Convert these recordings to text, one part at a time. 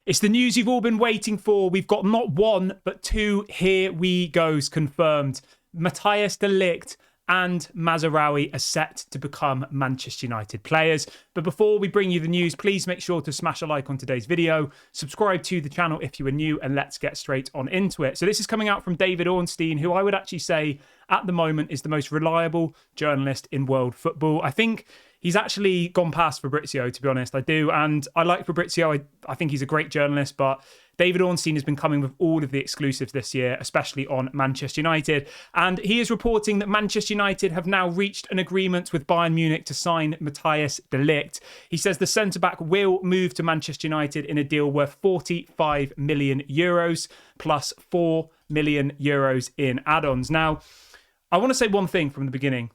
It's the news you've all been waiting for. We've got not one, but two here we goes confirmed. Matthijs de Ligt and Mazraoui are set to become Manchester United players. But before we bring you the news, please make sure to smash a like on today's video, subscribe to the channel if you are new, and let's get straight on into it. So this is coming out from David Ornstein, who I would actually say at the moment is the most reliable journalist in world football. I think he's actually gone past Fabrizio, to be honest. I do. And I like Fabrizio. I think he's a great journalist, but David Ornstein has been coming with all of the exclusives this year, especially on Manchester United. And he is reporting that Manchester United have now reached an agreement with Bayern Munich to sign Matthijs de Ligt. He says the centre-back will move to Manchester United in a deal worth 45 million euros plus 4 million euros in add-ons. Now, I want to say one thing from the beginning.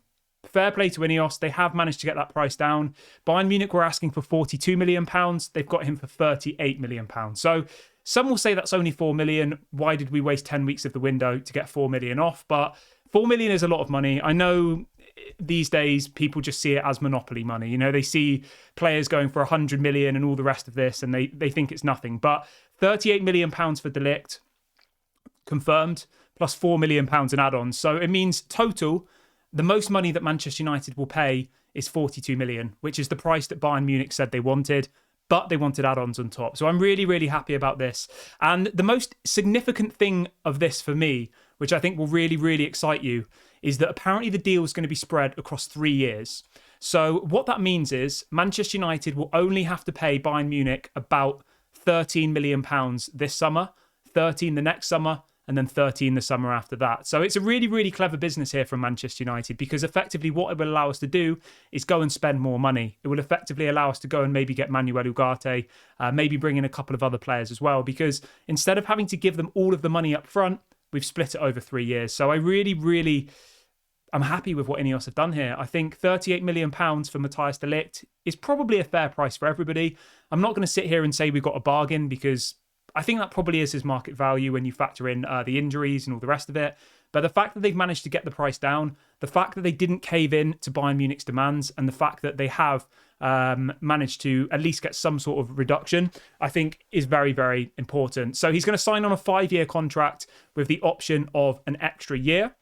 Fair play to Ineos. They have managed to get that price down. Bayern Munich were asking for £42 million. They've got him for £38 million. So some will say that's only 4 million. Why did we waste 10 weeks of the window to get 4 million off? But 4 million is a lot of money. I know these days people just see it as monopoly money. You know, they see players going for 100 million and all the rest of this, and they think it's nothing. But £38 million for De Ligt, confirmed, plus £4 million in add-ons. So it means total, the most money that Manchester United will pay is 42 million, which is the price that Bayern Munich said they wanted, but they wanted add-ons on top. So I'm really, really happy about this. And the most significant thing of this for me, which I think will really, really excite you, is that apparently the deal is going to be spread across 3 years. So what that means is Manchester United will only have to pay Bayern Munich about £13 million this summer, 13 the next summer, and then 13 the summer after that. So it's a really, really clever business here from Manchester United, because effectively what it will allow us to do is go and spend more money. It will effectively allow us to go and maybe get Manuel Ugarte, maybe bring in a couple of other players as well, because instead of having to give them all of the money up front, we've split it over 3 years. So I really, really, I'm happy with what Ineos have done here. I think £38 million for Matthijs de Ligt is probably a fair price for everybody. I'm not going to sit here and say we got a bargain, because I think that probably is his market value when you factor in the injuries and all the rest of it. But the fact that they've managed to get the price down, the fact that they didn't cave in to Bayern Munich's demands, and the fact that they have managed to at least get some sort of reduction, I think is very, very important. So he's going to sign on a 5-year contract with the option of an extra year,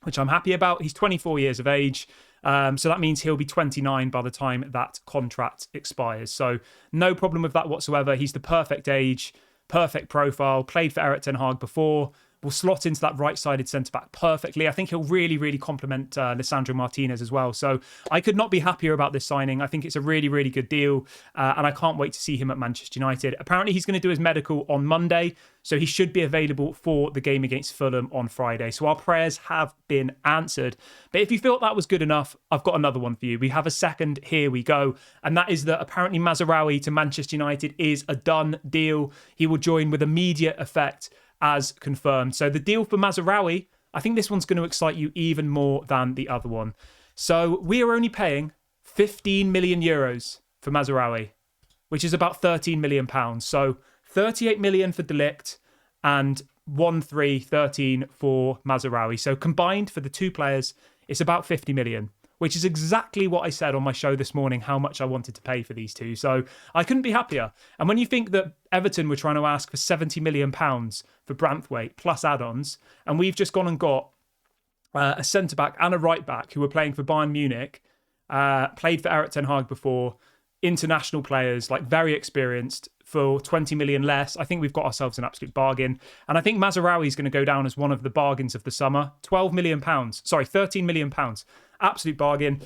which I'm happy about. He's 24 years of age. So that means he'll be 29 by the time that contract expires. So no problem with that whatsoever. He's the perfect age, perfect profile, played for Erik ten Hag before, will slot into that right-sided centre-back perfectly. I think he'll really, really complement Lisandro Martinez as well. So I could not be happier about this signing. I think it's a really, really good deal, and I can't wait to see him at Manchester United. Apparently, he's going to do his medical on Monday, so he should be available for the game against Fulham on Friday. So our prayers have been answered. But if you felt that was good enough, I've got another one for you. We have a second, here we go. And that is that apparently Mazraoui to Manchester United is a done deal. He will join with immediate effect, as confirmed. So the deal for Mazraoui, I think this one's going to excite you even more than the other one. So we are only paying 15 million euros for Mazraoui, which is about 13 million pounds. So 38 million for De Ligt and 13 for Mazraoui. So combined for the two players, it's about 50 million, which is exactly what I said on my show this morning, how much I wanted to pay for these two. So I couldn't be happier. And when you think that Everton were trying to ask for £70 million for Branthwaite plus add-ons, and we've just gone and got a centre-back and a right-back who were playing for Bayern Munich, played for Erik ten Hag before, international players, like very experienced, for 20 million less, I think we've got ourselves an absolute bargain. And I think Mazraoui is going to go down as one of the bargains of the summer. £13 million. Absolute bargain.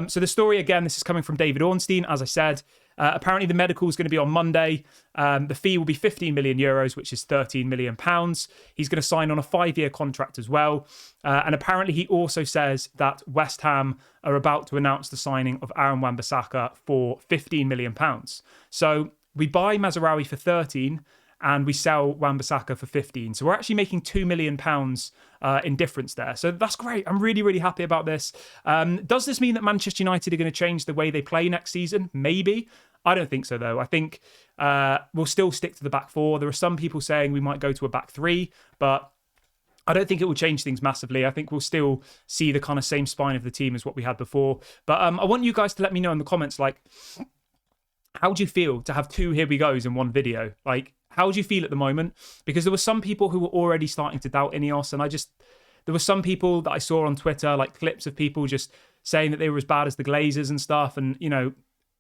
So the story, again, this is coming from David Ornstein, as I said. Apparently the medical is going to be on Monday. The fee will be 15 million euros, which is 13 million pounds. He's going to sign on a 5-year contract as well. And apparently he also says that West Ham are about to announce the signing of Wan-Bissaka for 15 million pounds. So we buy Mazraoui for 13 and we sell Wan-Bissaka for 15. So we're actually making £2 million in difference there. So that's great. I'm really, really happy about this. Does this mean that Manchester United are going to change the way they play next season? Maybe. I don't think so, though. I think we'll still stick to the back four. There are some people saying we might go to a back three, but I don't think it will change things massively. I think we'll still see the kind of same spine of the team as what we had before. But I want you guys to let me know in the comments, like, how do you feel to have two here we goes in one video? Like, how do you feel at the moment? Because there were some people who were already starting to doubt Ineos, and there were some people that I saw on Twitter, like clips of people just saying that they were as bad as the Glazers and stuff, and, you know,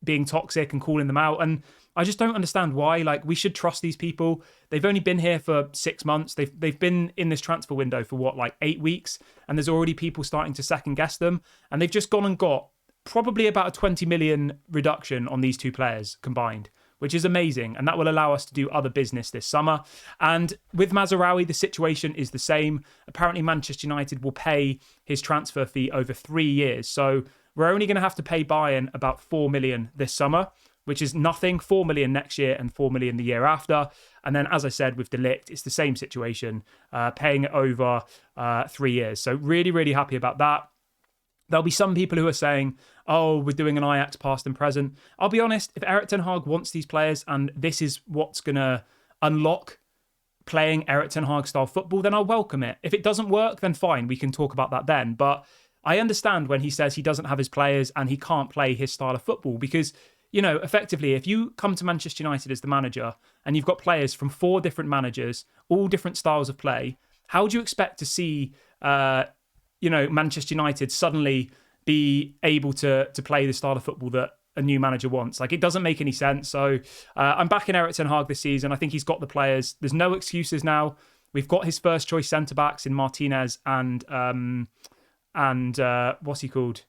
being toxic and calling them out. And I just don't understand why. Like, we should trust these people. They've only been here for 6 months. They've been in this transfer window for what, like 8 weeks, and there's already people starting to second guess them. And they've just gone and got probably about a 20 million reduction on these two players combined, which is amazing. And that will allow us to do other business this summer. And with Mazraoui, the situation is the same. Apparently, Manchester United will pay his transfer fee over 3 years. So we're only going to have to pay Bayern about 4 million this summer, which is nothing. 4 million next year and 4 million the year after. And then, as I said, with Ligt, it's the same situation, paying it over 3 years. So really, really happy about that. There'll be some people who are saying, oh, we're doing an Ajax past and present. I'll be honest, if Erik ten Hag wants these players and this is what's going to unlock playing Erik ten Hag style football, then I'll welcome it. If it doesn't work, then fine, we can talk about that then. But I understand when he says he doesn't have his players and he can't play his style of football because, you know, effectively, if you come to Manchester United as the manager and you've got players from 4 different managers, all different styles of play, how do you expect to see Manchester United suddenly be able to play the style of football that a new manager wants? Like, it doesn't make any sense. So I'm backing Erik ten Hag this season. I think he's got the players. There's no excuses now. We've got his first choice centre backs in Martinez and what's he called?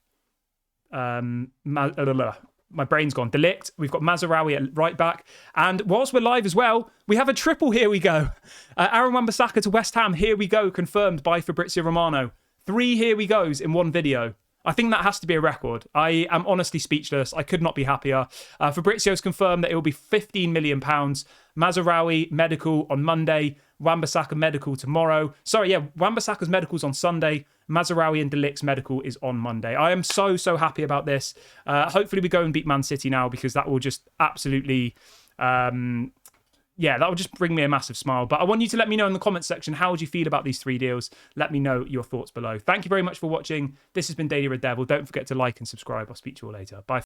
My brain's gone. Ligt. We've got Mazraoui at right back. And whilst we're live as well, we have a triple. Here we go. Aaron Wan-Bissaka to West Ham. Here we go. Confirmed by Fabrizio Romano. 3 here we goes in one video. I think that has to be a record. I am honestly speechless. I could not be happier. Fabrizio's confirmed that it will be £15 million. Mazraoui medical on Monday. Wan-Bissaka medical tomorrow. Wan-Bissaka's medical's on Sunday. Mazraoui and De Ligt's medical is on Monday. I am so, so happy about this. Hopefully we go and beat Man City now, because that will just absolutely... that will just bring me a massive smile. But I want you to let me know in the comments section, how do you feel about these 3 deals? Let me know your thoughts below. Thank you very much for watching. This has been Daily Red Devil. Don't forget to like and subscribe. I'll speak to you all later. Bye.